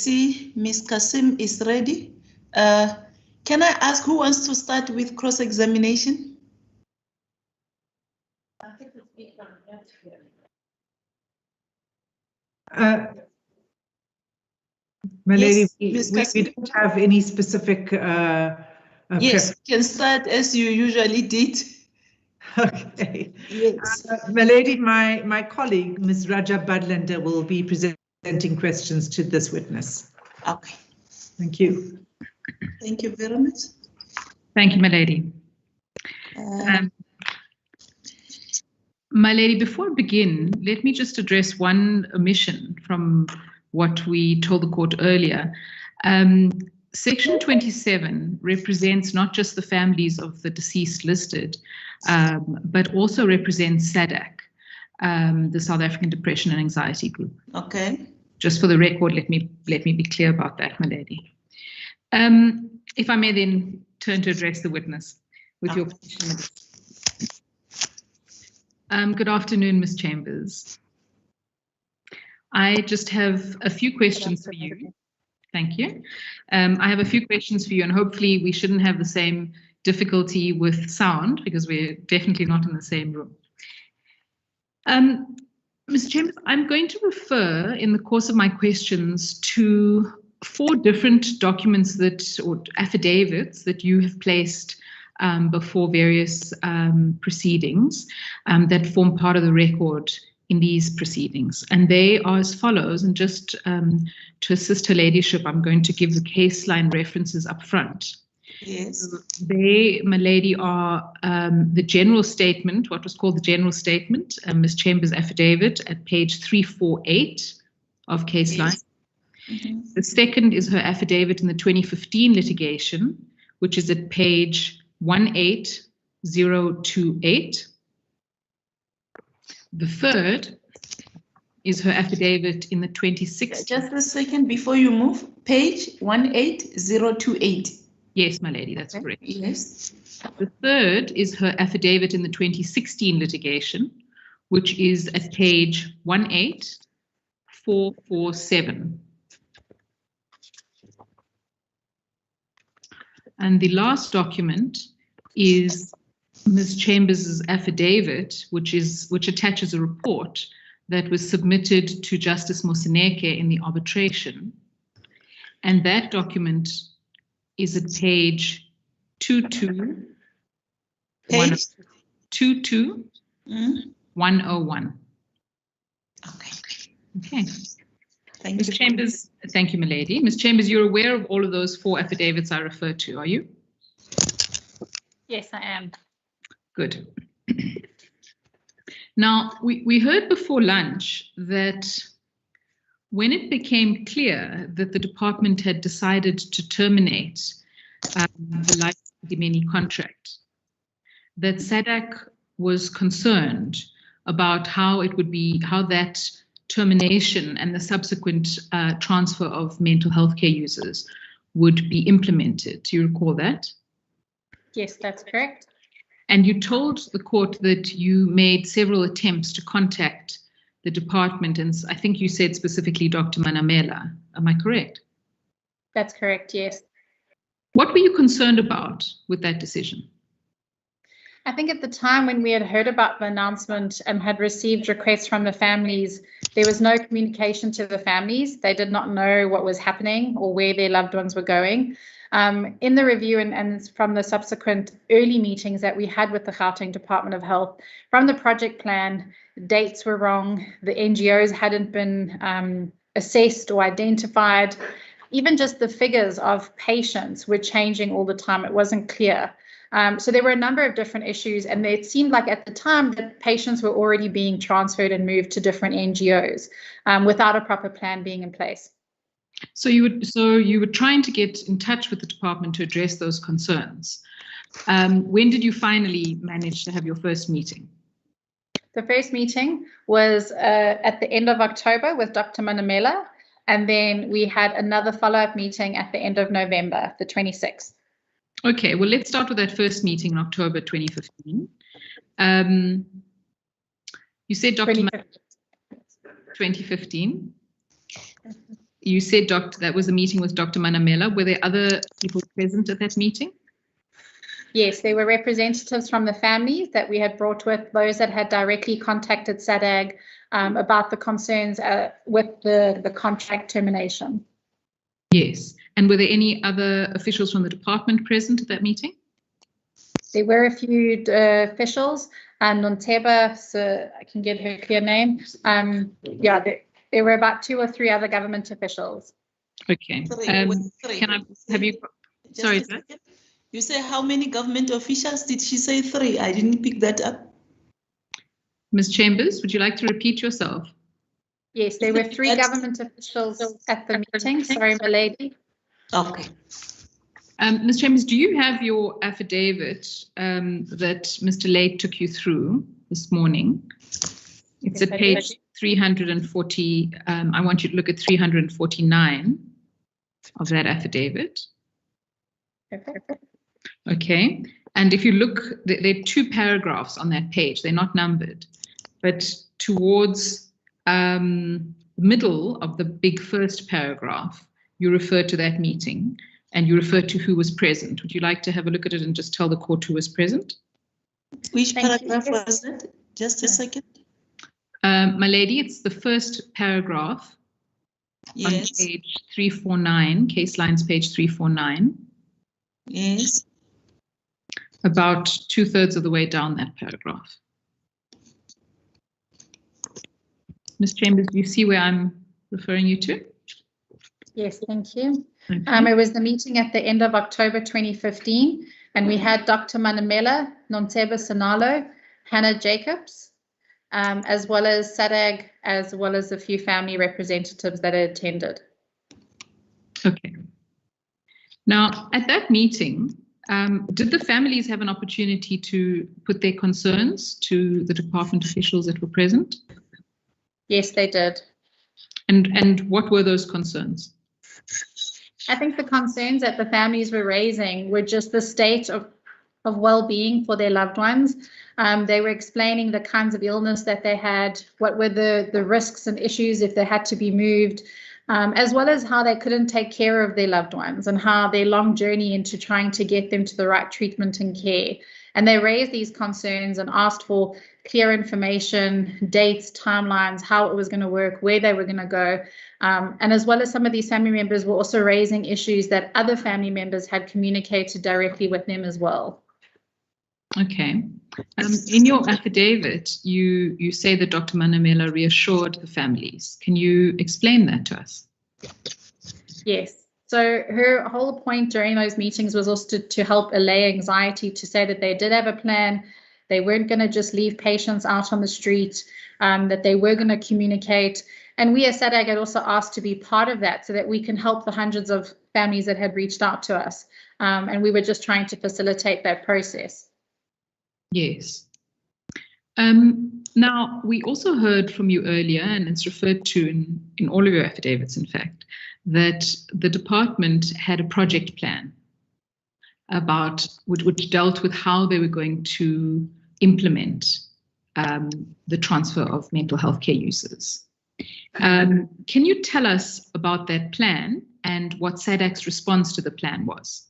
see Ms. Kasim is ready. Can I ask who wants to start with cross-examination? My lady, Yes, we don't have any specific yes, you can start as you usually did. Okay. Yes. My lady, my colleague, Ms. Raja Badlander, will be presenting questions to this witness. Okay. Thank you. Thank you very much. Thank you, my lady. My lady, before I begin, let me just address one omission from what we told the court earlier. Section 27 represents not just the families of the deceased listed, but also represents SADAG, the South African Depression and Anxiety Group. Okay. Just for the record, let me be clear about that, my lady. If I may then turn to address the witness with your permission. Good afternoon, Ms. Chambers. I just have a few questions for you. Thank you. I have a few questions for you, and hopefully we shouldn't have the same difficulty with sound because we're definitely not in the same room. Ms. Chambers, I'm going to refer in the course of my questions to 4 different documents or affidavits that you have placed before various proceedings that form part of the record in these proceedings. And they are as follows, and just to assist her ladyship, I'm going to give the case line references up front. Yes. They, my lady, are the general statement, what was called the general statement, Ms. Chambers' affidavit at page 348 of case line. Mm-hmm. The second is her affidavit in the 2015 litigation, which is at page 18028. The third is her affidavit in the 2016. Just a second before you move. Page 18028. Yes, my lady, that's correct. Yes. The third is her affidavit in the 2016 litigation, which is at page 18447. And the last document is Ms. Chambers' affidavit, which attaches a report that was submitted to Justice Moseneke in the arbitration. And that document is at page 22101. Okay. Okay. Thank Ms. you. Chambers, thank you, my lady. Ms. Chambers, you're aware of all of those 4 affidavits I referred to, are you? Yes, I am. Good. Now, we heard before lunch that when it became clear that the department had decided to terminate the Esidimeni contract, that SADAG was concerned about how that termination and the subsequent transfer of mental health care users would be implemented. Do you recall that? Yes, that's correct. And you told the court that you made several attempts to contact the department, and I think you said specifically Dr. Manamela. Am I correct? That's correct, yes. What were you concerned about with that decision? I think at the time when we had heard about the announcement and had received requests from the families, there was no communication to the families. They did not know what was happening or where their loved ones were going. In the review and from the subsequent early meetings that we had with the Gauteng Department of Health, from the project plan, dates were wrong, the NGOs hadn't been assessed or identified. Even just the figures of patients were changing all the time. It wasn't clear. So there were a number of different issues, and it seemed like at the time that patients were already being transferred and moved to different NGOs without a proper plan being in place. So you were trying to get in touch with the department to address those concerns. When did you finally manage to have your first meeting? The first meeting was at the end of October with Dr. Manamela, and then we had another follow-up meeting at the end of November, the 26th. Okay, well, let's start with that first meeting in October 2015. You said Dr. 2015. 2015. you said that was a meeting with Dr. Manamela. Were there other people present at that meeting? Yes, there were representatives from the families that we had brought with, those that had directly contacted SADAG about the concerns with the contract termination. Yes. And were there any other officials from the department present at that meeting? There were a few officials, Nonteba, so I can get her clear name. Yeah, there were about 2 or 3 other government officials. Okay. Can I have you? Sorry. You say how many government officials? Did she say 3? I didn't pick that up. Ms. Chambers, would you like to repeat yourself? Yes, there were 3 government officials at the meeting. Sorry, my lady. Okay. Ms. Chambers, do you have your affidavit that Mr. Late took you through this morning? It's at page 340. I want you to look at 349 of that affidavit. Perfect. Okay. And if you look, there are 2 paragraphs on that page. They're not numbered, but towards the middle of the big first paragraph, you refer to that meeting and you refer to who was present. Would you like to have a look at it and just tell the court who was present? Which paragraph was it? Just a second. My lady, it's the first paragraph on page 349, case lines page 349. Yes. About 2/3 of the way down that paragraph. Ms. Chambers, do you see where I'm referring you to? Yes, thank you. Okay. It was the meeting at the end of October 2015, and we had Dr. Manamela, Nonteba Sanalo, Hannah Jacobs, as well as SADAG, as well as a few family representatives that had attended. Okay. Now, at that meeting, did the families have an opportunity to put their concerns to the department officials that were present? Yes, they did. And what were those concerns? I think the concerns that the families were raising were just the state of well-being for their loved ones. They were explaining the kinds of illness that they had, what were the risks and issues if they had to be moved, as well as how they couldn't take care of their loved ones and how their long journey into trying to get them to the right treatment and care. And they raised these concerns and asked for clear information, dates, timelines, how it was going to work, where they were going to go. And as well as some of these family members were also raising issues that other family members had communicated directly with them as well. Okay. In your affidavit, you say that Dr. Manamela reassured the families. Can you explain that to us? Yes. So her whole point during those meetings was also to help allay anxiety, to say that they did have a plan. They weren't going to just leave patients out on the street, that they were going to communicate. And we as SADAG had also asked to be part of that so that we can help the hundreds of families that had reached out to us. And we were just trying to facilitate that process. Yes. Now, we also heard from you earlier, and it's referred to in all of your affidavits, in fact, that the department had a project plan about which dealt with how they were going to implement the transfer of mental health care users. Can you tell us about that plan and what SADAG's response to the plan was?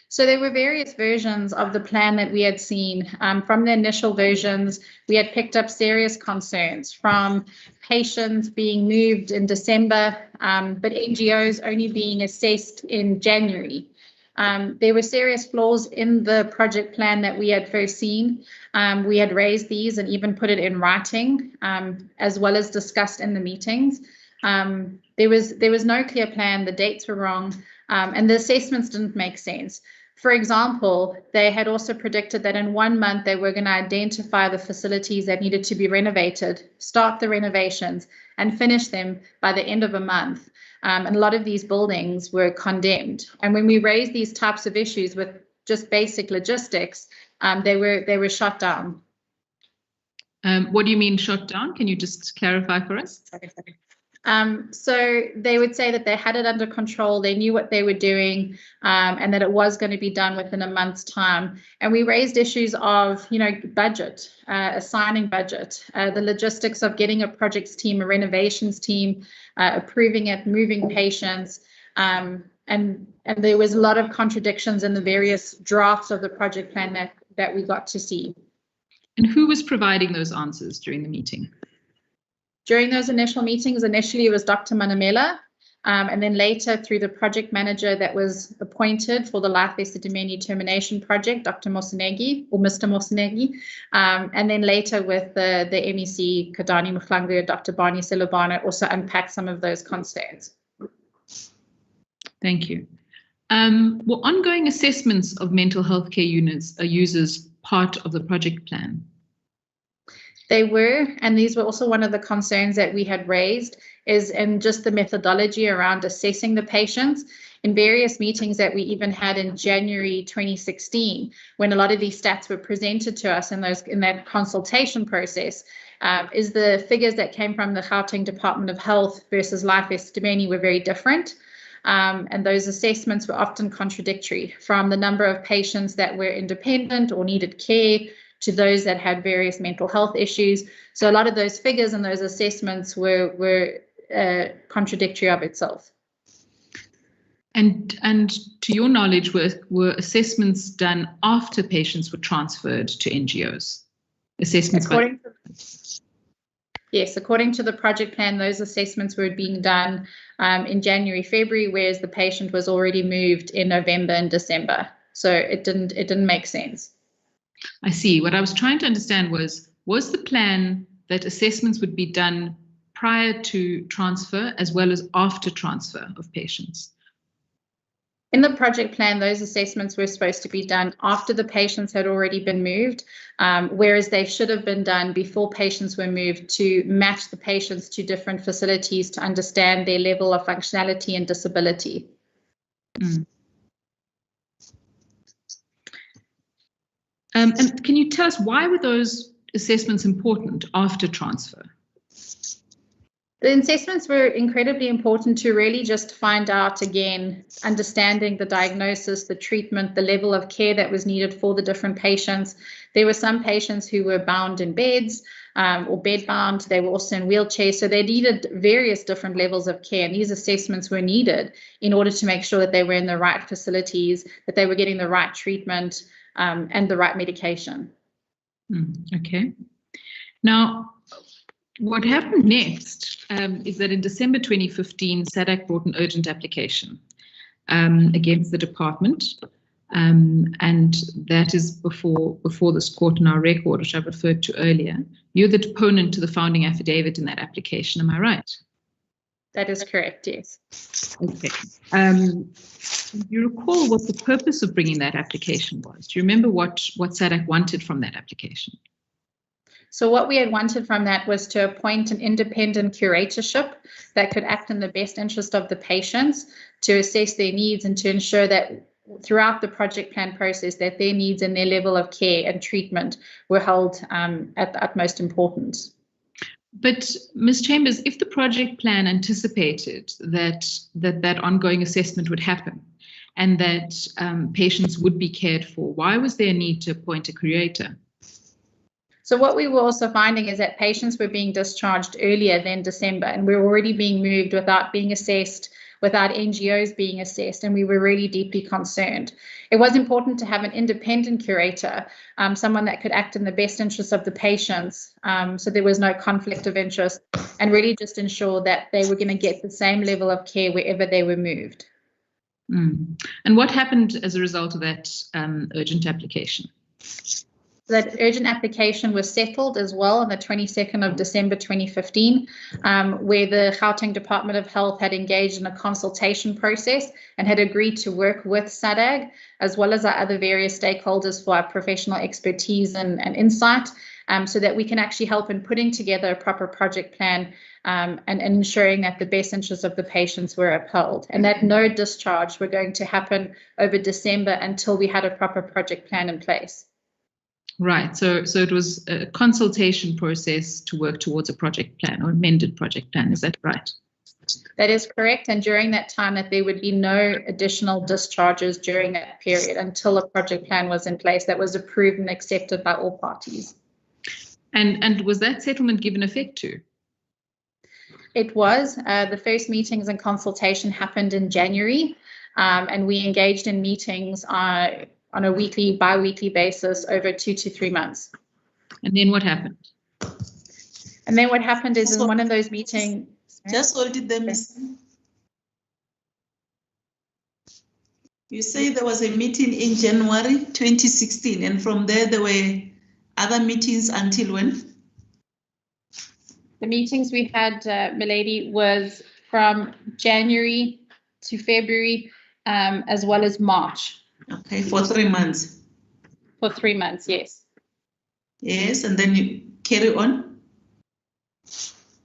So there were various versions of the plan that we had seen. From the initial versions, we had picked up serious concerns from patients being moved in December, but NGOs only being assessed in January. There were serious flaws in the project plan that we had first seen. We had raised these and even put it in writing, as well as discussed in the meetings. There was no clear plan, the dates were wrong, and the assessments didn't make sense. For example, they had also predicted that in 1 month they were going to identify the facilities that needed to be renovated, start the renovations, and finish them by the end of a month. And a lot of these buildings were condemned. And when we raised these types of issues with just basic logistics, they were shut down. What do you mean shut down? Can you just clarify for us? Sorry. So they would say that they had it under control, they knew what they were doing, and that it was going to be done within a month's time. And we raised issues of, budget, assigning budget, the logistics of getting a projects team, a renovations team, approving it, moving patients, and there was a lot of contradictions in the various drafts of the project plan that we got to see. And who was providing those answers during the meeting? During those initial meetings, initially it was Dr. Manamela, and then later through the project manager that was appointed for the Life Esidimeni termination project, Dr. Mosenegi or Mr. Mosenegi, and then later with the MEC, Kadani Mkhlangu, Dr. Barney Silabana also unpacked some of those concerns. Thank you. Were ongoing assessments of mental health care users part of the project plan? They were, and these were also one of the concerns that we had raised, is in just the methodology around assessing the patients. In various meetings that we even had in January 2016, when a lot of these stats were presented to us in that consultation process, is the figures that came from the Gauteng Department of Health versus Life Esidimeni were very different. And those assessments were often contradictory, from the number of patients that were independent or needed care to those that had various mental health issues. So a lot of those figures and those assessments were contradictory of itself. And to your knowledge, were assessments done after patients were transferred to NGOs? Assessments. Yes, according to the project plan, those assessments were being done in January, February, whereas the patient was already moved in November and December. So it didn't make sense. I see. What I was trying to understand was the plan that assessments would be done prior to transfer as well as after transfer of patients? In the project plan, those assessments were supposed to be done after the patients had already been moved, whereas they should have been done before patients were moved to match the patients to different facilities to understand their level of functionality and disability. Mm. And can you tell us, why were those assessments important after transfer? The assessments were incredibly important to really just find out, again, understanding the diagnosis, the treatment, the level of care that was needed for the different patients. There were some patients who were bound in beds or bed-bound. They were also in wheelchairs, so they needed various different levels of care. And these assessments were needed in order to make sure that they were in the right facilities, that they were getting the right treatment and the right medication. Okay. Now, what happened next is that in December 2015, SADC brought an urgent application against the department, and that is before this court in our record, which I referred to earlier. You're the deponent to the founding affidavit in that application, am I right? That is correct, yes. Okay. Do you recall what the purpose of bringing that application was? Do you remember what SADC wanted from that application? So what we had wanted from that was to appoint an independent curatorship that could act in the best interest of the patients, to assess their needs and to ensure that throughout the project plan process that their needs and their level of care and treatment were held at the utmost importance. But Ms. Chambers, if the project plan anticipated that ongoing assessment would happen and that patients would be cared for, why was there a need to appoint a curator? So what we were also finding is that patients were being discharged earlier than December, and we were already being moved without being assessed, without NGOs being assessed, and we were really deeply concerned. It was important to have an independent curator, someone that could act in the best interest of the patients, so there was no conflict of interest, and really just ensure that they were going to get the same level of care wherever they were moved. And what happened as a result of that urgent application? That urgent application was settled as well on the 22nd of December 2015, where the Gauteng Department of Health had engaged in a consultation process and had agreed to work with SADC, as well as our other various stakeholders, for our professional expertise and insight, so that we can actually help in putting together a proper project plan and ensuring that the best interests of the patients were upheld, and that no discharge were going to happen over December until we had a proper project plan in place. Right, so it was a consultation process to work towards a project plan or amended project plan, is that right? That is correct. And during that time that there would be no additional discharges during that period until a project plan was in place that was approved and accepted by all parties. And was that settlement given effect to? It was. The first meetings and consultation happened in January, and we engaged in meetings on a weekly, bi-weekly basis over 2 to 3 months. And then what happened? And then what happened is in one of those meetings. Just hold it there, Miss. You say there was a meeting in January 2016, and from there were other meetings until when? The meetings we had, milady, was from January to February, as well as March. Okay, for 3 months. For 3 months, yes. Yes, and then you carry on.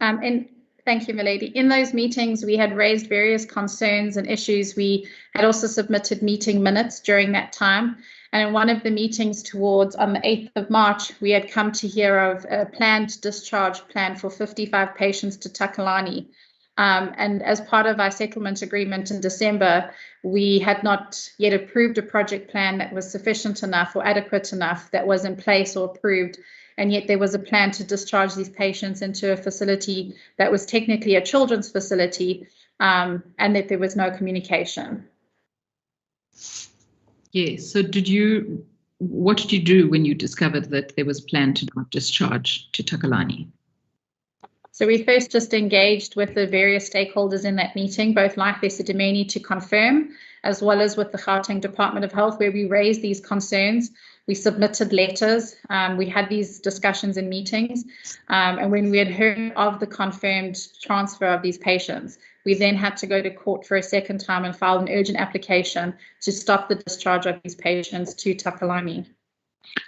And thank you, milady. In those meetings, we had raised various concerns and issues. We had also submitted meeting minutes during that time. And in one of the meetings on the 8th of March, we had come to hear of a planned discharge plan for 55 patients to Takalani. And as part of our settlement agreement in December, we had not yet approved a project plan that was sufficient enough or adequate enough that was in place or approved. And yet there was a plan to discharge these patients into a facility that was technically a children's facility, and that there was no communication. Yes. So what did you do when you discovered that there was a plan to not discharge to Takalani? So we first just engaged with the various stakeholders in that meeting, both Life Esidimeni to confirm, as well as with the Gauteng Department of Health, where we raised these concerns. We submitted letters. We had these discussions in meetings. And when we had heard of the confirmed transfer of these patients, we then had to go to court for a second time and file an urgent application to stop the discharge of these patients to Takalani.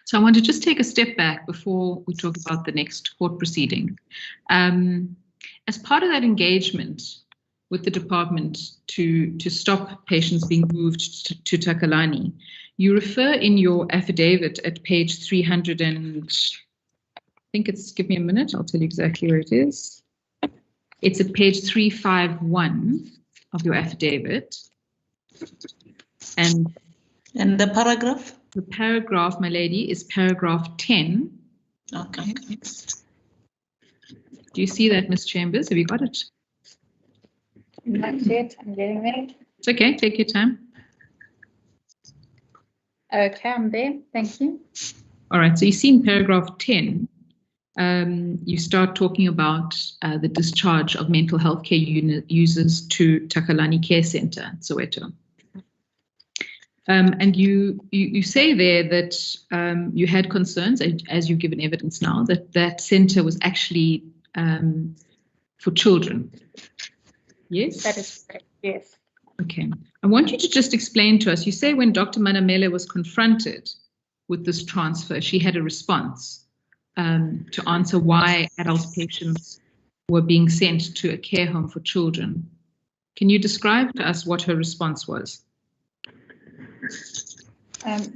So I want to just take a step back before we talk about the next court proceeding. As part of that engagement with the department to stop patients being moved to Takalani, you refer in your affidavit at page 300 and I think it's, give me a minute, I'll tell you exactly where it is. It's at page 351 of your affidavit. And the paragraph? The paragraph, my lady, is paragraph 10. Okay. Do you see that, Ms. Chambers? Have you got it? Not yet. I'm getting there. It's okay. Take your time. Okay, I'm there. Thank you. All right. So you see in paragraph 10, you start talking about the discharge of mental health care users to Takalani Care Centre, Soweto. And you say there that you had concerns, as you've given evidence now, that centre was actually for children. Yes? That is correct, yes. Okay. I want you to just explain to us, you say when Dr. Manamela was confronted with this transfer, she had a response to answer why adult patients were being sent to a care home for children. Can you describe to us what her response was?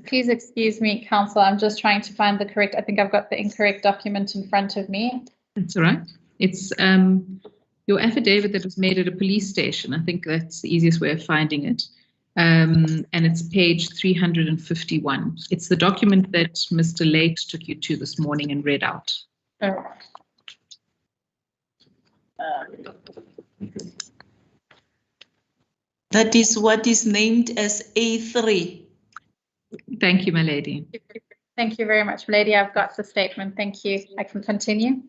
Please excuse me, Council. I'm just trying to find the correct. I think I've got the incorrect document in front of me. That's all right. It's your affidavit that was made at a police station. I think that's the easiest way of finding it. And it's page 351. It's the document that Mr. Late took you to this morning and read out. That is what is named as A3. Thank you, my lady. Thank you very much, lady. I've got the statement. Thank you. I can continue.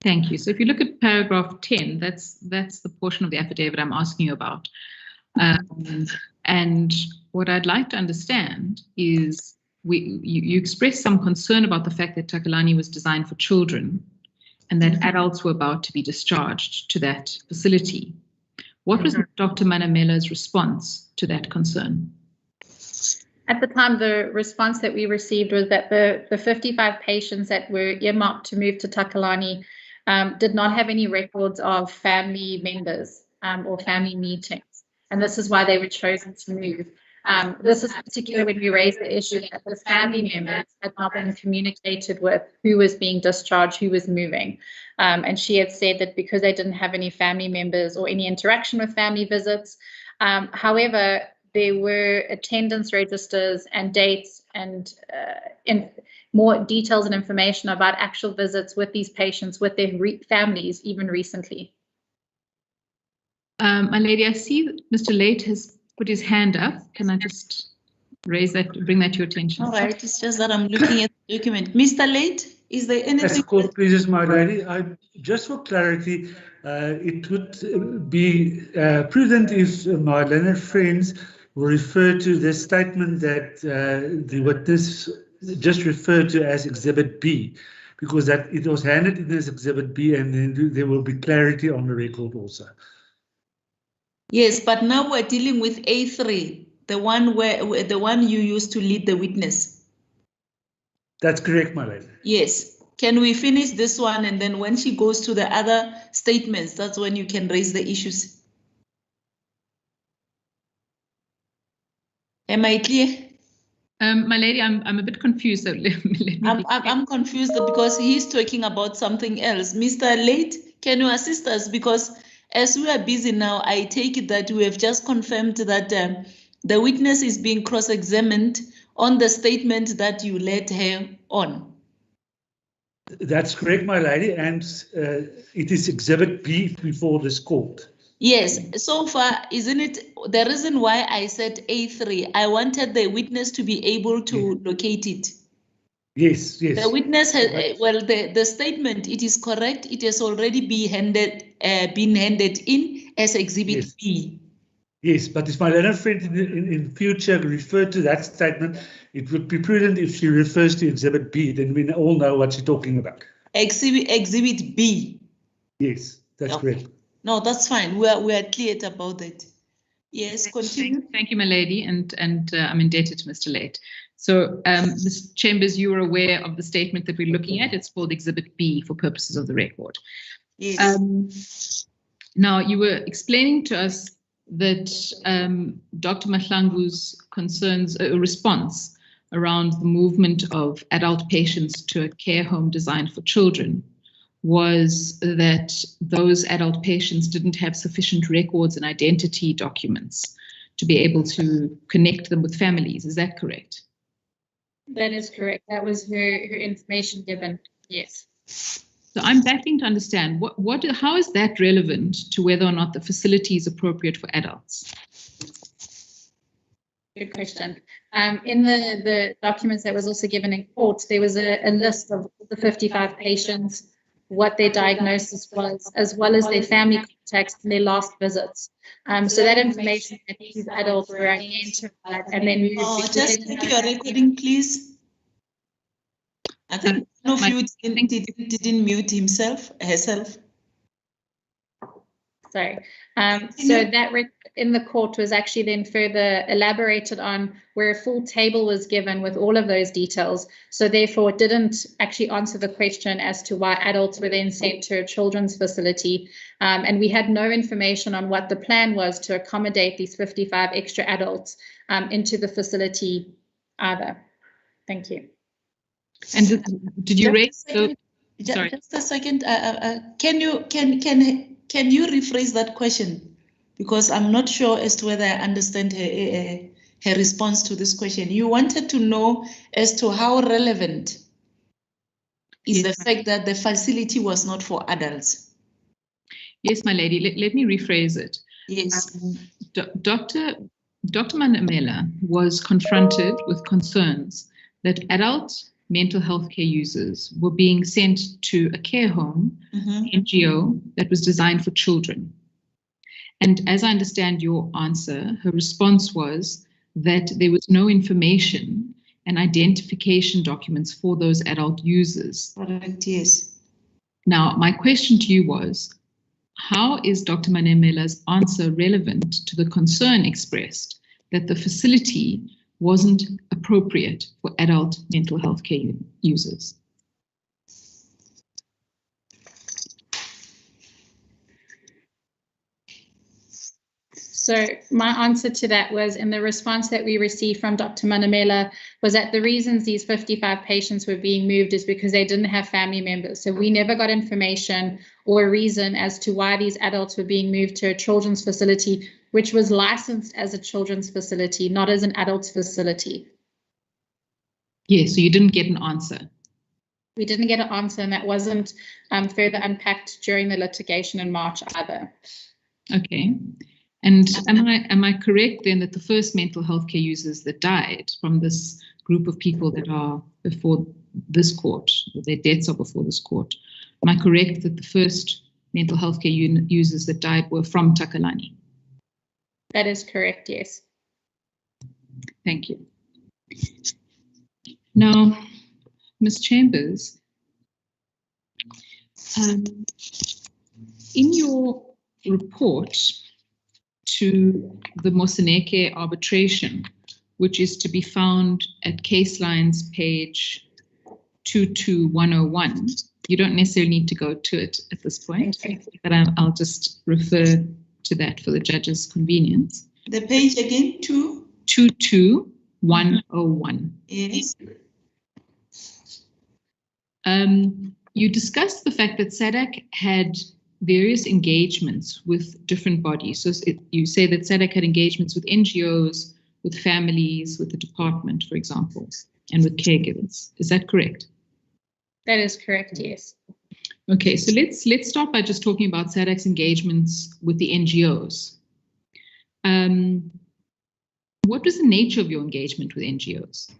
Thank you. So if you look at paragraph 10, that's the portion of the affidavit I'm asking you about. And what I'd like to understand is you expressed some concern about the fact that Takalani was designed for children and that adults were about to be discharged to that facility. What was Dr. Manamela's response to that concern? At the time, the response that we received was that the 55 patients that were earmarked to move to Takalani did not have any records of family members or family meetings. And this is why they were chosen to move. This is particularly when we raised the issue that the family members had not been communicated with who was being discharged, who was moving. And she had said that because they didn't have any family members or any interaction with family visits. However, there were attendance registers and dates and more details and information about actual visits with these patients, with their families, even recently. My lady, I see Mr. Late has put his hand up. Can I just raise that, bring that to your attention? All right, it's just that I'm looking at the document. Mr. Late, is there anything? Yes, court pleases, my lady. Just for clarity, it would be prudent if my learned friends will refer to the statement that the witness just referred to as Exhibit B, because that it was handed in as Exhibit B, and then there will be clarity on the record also. Yes, but now we're dealing with A3, the one you used to lead the witness. That's correct, my lady. Yes. Can we finish this one, and then when she goes to the other statements, that's when you can raise the issues. Am I clear? My lady, I'm a bit confused. So let me I'm confused because he's talking about something else. Mr. Late, can you assist us? Because as we are busy now, I take it that we have just confirmed that the witness is being cross-examined on the statement that you led her on. That's correct, my lady, and it is Exhibit B before this court. Yes, so far, isn't it the reason why I said A3? I wanted the witness to be able to locate it. Yes, yes. The witness has, well, the statement, it is correct. It has already been handed in as Exhibit Yes. B. Yes, but if my learned friend in future referred to that statement, it would be prudent if she refers to Exhibit B, then we all know what she's talking about. Exhibit B. Yes, that's correct. No, that's fine. We are clear about that. Yes, continue. Thank you, my lady, and I'm indebted to Mr. Late. So, Ms. Chambers, you are aware of the statement that we're looking at. It's called Exhibit B for purposes of the record. Yes. Now, you were explaining to us that Dr. Mahlangu's concerns, a response around the movement of adult patients to a care home designed for children was that those adult patients didn't have sufficient records and identity documents to be able to connect them with families. Is that correct? That is correct. That was her information given. Yes. So I'm backing to understand how is that relevant to whether or not the facility is appropriate for adults? Good question. In the documents that was also given in court, there was a list of the 55 patients, what their diagnosis was, as well as their family contacts and their last visits. So that information that these adults were entered and then moved. Oh, just check your recording, please. I think one of you didn't mute herself. Sorry. So that in the court was actually then further elaborated on, where a full table was given with all of those details. So therefore it didn't actually answer the question as to why adults were then sent to a children's facility. And we had no information on what the plan was to accommodate these 55 extra adults into the facility either. Thank you. And did you raise the? Sorry. Just a second. Can you rephrase that question? Because I'm not sure as to whether I understand her response to this question. You wanted to know as to how relevant is the fact that the facility was not for adults. Yes, my lady. Let me rephrase it. Yes. Dr. Manamela was confronted with concerns that adult mental health care users were being sent to a care home, NGO, that was designed for children. And as I understand your answer, her response was that there was no information and identification documents for those adult users. Correct, yes. Now, my question to you was, how is Dr. Manamela's answer relevant to the concern expressed that the facility wasn't appropriate for adult mental health care users? So my answer to that was, in the response that we received from Dr. Manamela, was that the reasons these 55 patients were being moved is because they didn't have family members. So we never got information or a reason as to why these adults were being moved to a children's facility, which was licensed as a children's facility, not as an adults facility. Yeah, so you didn't get an answer. We didn't get an answer, and that wasn't further unpacked during the litigation in March either. Okay. And am I correct then that the first mental health care users that died from this group of people that are before this court, or their deaths are before this court, am I correct that the first mental health care users that died were from Takalani? That is correct, yes. Thank you. Now, Ms. Chambers, in your report to the Moseneke arbitration, which is to be found at case lines page 22101, you don't necessarily need to go to it at this point, but I'll just refer to that for the judge's convenience. The page again, 22101. Yes. You discussed the fact that SADC had various engagements with different bodies. So you say that SADC had engagements with NGOs, with families, with the department, for example, and with caregivers. Is that correct? That is correct, yes. Okay, so let's start by just talking about SADC's engagements with the NGOs. What was the nature of your engagement with NGOs?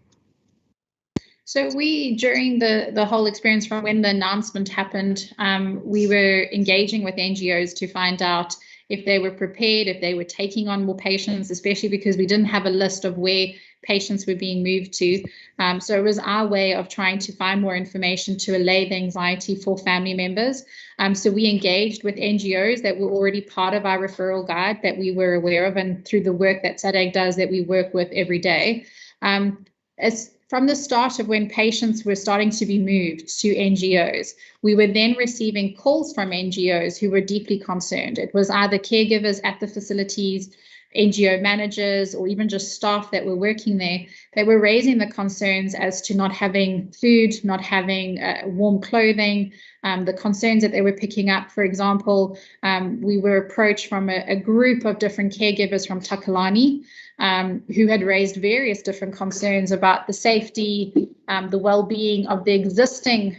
So we, during the whole experience from when the announcement happened, we were engaging with NGOs to find out if they were prepared, if they were taking on more patients, especially because we didn't have a list of where patients were being moved to. So it was our way of trying to find more information to allay the anxiety for family members. So we engaged with NGOs that were already part of our referral guide that we were aware of, and through the work that SADC does that we work with every day. From the start of when patients were starting to be moved to NGOs, we were then receiving calls from NGOs who were deeply concerned. It was either caregivers at the facilities, NGO managers, or even just staff that were working there. They were raising the concerns as to not having food, not having warm clothing, the concerns that they were picking up. For example, we were approached from a group of different caregivers from Takalani, who had raised various different concerns about the safety, the well-being of the existing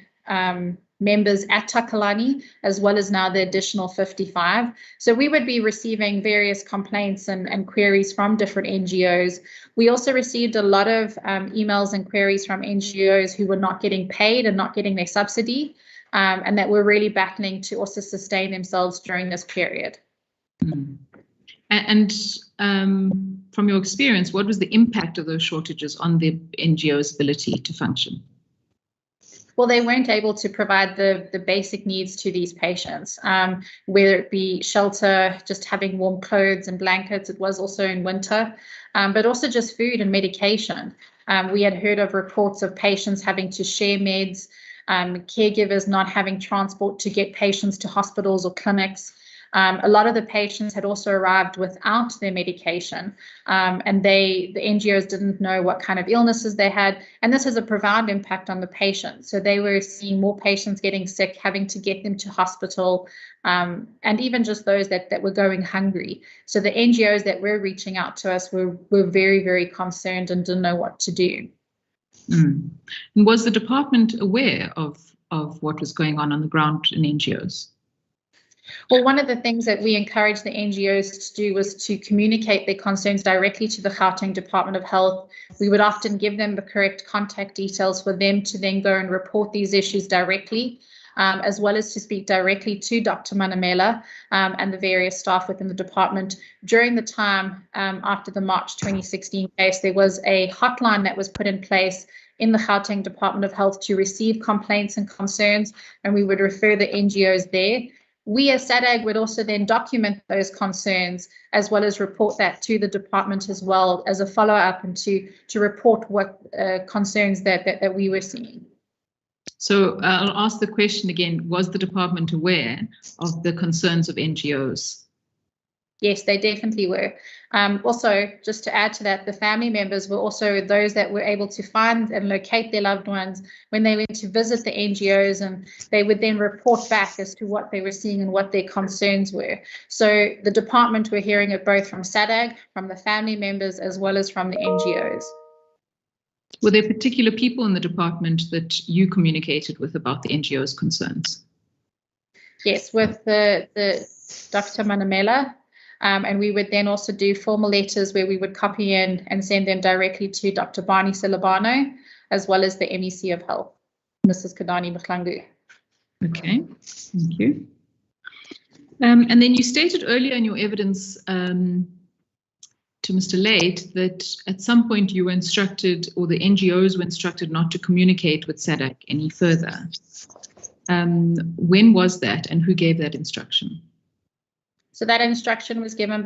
members at Takalani, as well as now the additional 55. So we would be receiving various complaints and queries from different NGOs. We also received a lot of emails and queries from NGOs who were not getting paid and not getting their subsidy, and that were really battling to also sustain themselves during this period. Mm. And from your experience, what was the impact of those shortages on the NGO's ability to function? Well, they weren't able to provide the basic needs to these patients, whether it be shelter, just having warm clothes and blankets. It was also in winter, but also just food and medication. We had heard of reports of patients having to share meds, caregivers not having transport to get patients to hospitals or clinics. A lot of the patients had also arrived without their medication, and the NGOs didn't know what kind of illnesses they had, and this has a profound impact on the patients. So they were seeing more patients getting sick, having to get them to hospital, and even just those that were going hungry. So the NGOs that were reaching out to us were very, very concerned and didn't know what to do. Mm. And was the department aware of what was going on the ground in NGOs? Well, one of the things that we encouraged the NGOs to do was to communicate their concerns directly to the Gauteng Department of Health. We would often give them the correct contact details for them to then go and report these issues directly, as well as to speak directly to Dr. Manamela and the various staff within the department. During the time after the March 2016 case, there was a hotline that was put in place in the Gauteng Department of Health to receive complaints and concerns, and we would refer the NGOs there. We as SADC would also then document those concerns, as well as report that to the department as well as a follow-up, and to report what concerns that we were seeing. So I'll ask the question again, was the department aware of the concerns of NGOs? Yes, they definitely were. Also, just to add to that, the family members were also those that were able to find and locate their loved ones when they went to visit the NGOs, and they would then report back as to what they were seeing and what their concerns were. So the department were hearing it both from SADAG, from the family members, as well as from the NGOs. Were there particular people in the department that you communicated with about the NGO's concerns? Yes, with the Dr. Manamela. And we would then also do formal letters where we would copy in and send them directly to Dr. Barney Silabano, as well as the MEC of Health, Mrs. Kadani Mkhlangu. Okay, thank you. And then you stated earlier in your evidence to Mr. Late that at some point you were instructed, or the NGOs were instructed, not to communicate with SADAG any further. When was that, and who gave that instruction? So that instruction was given by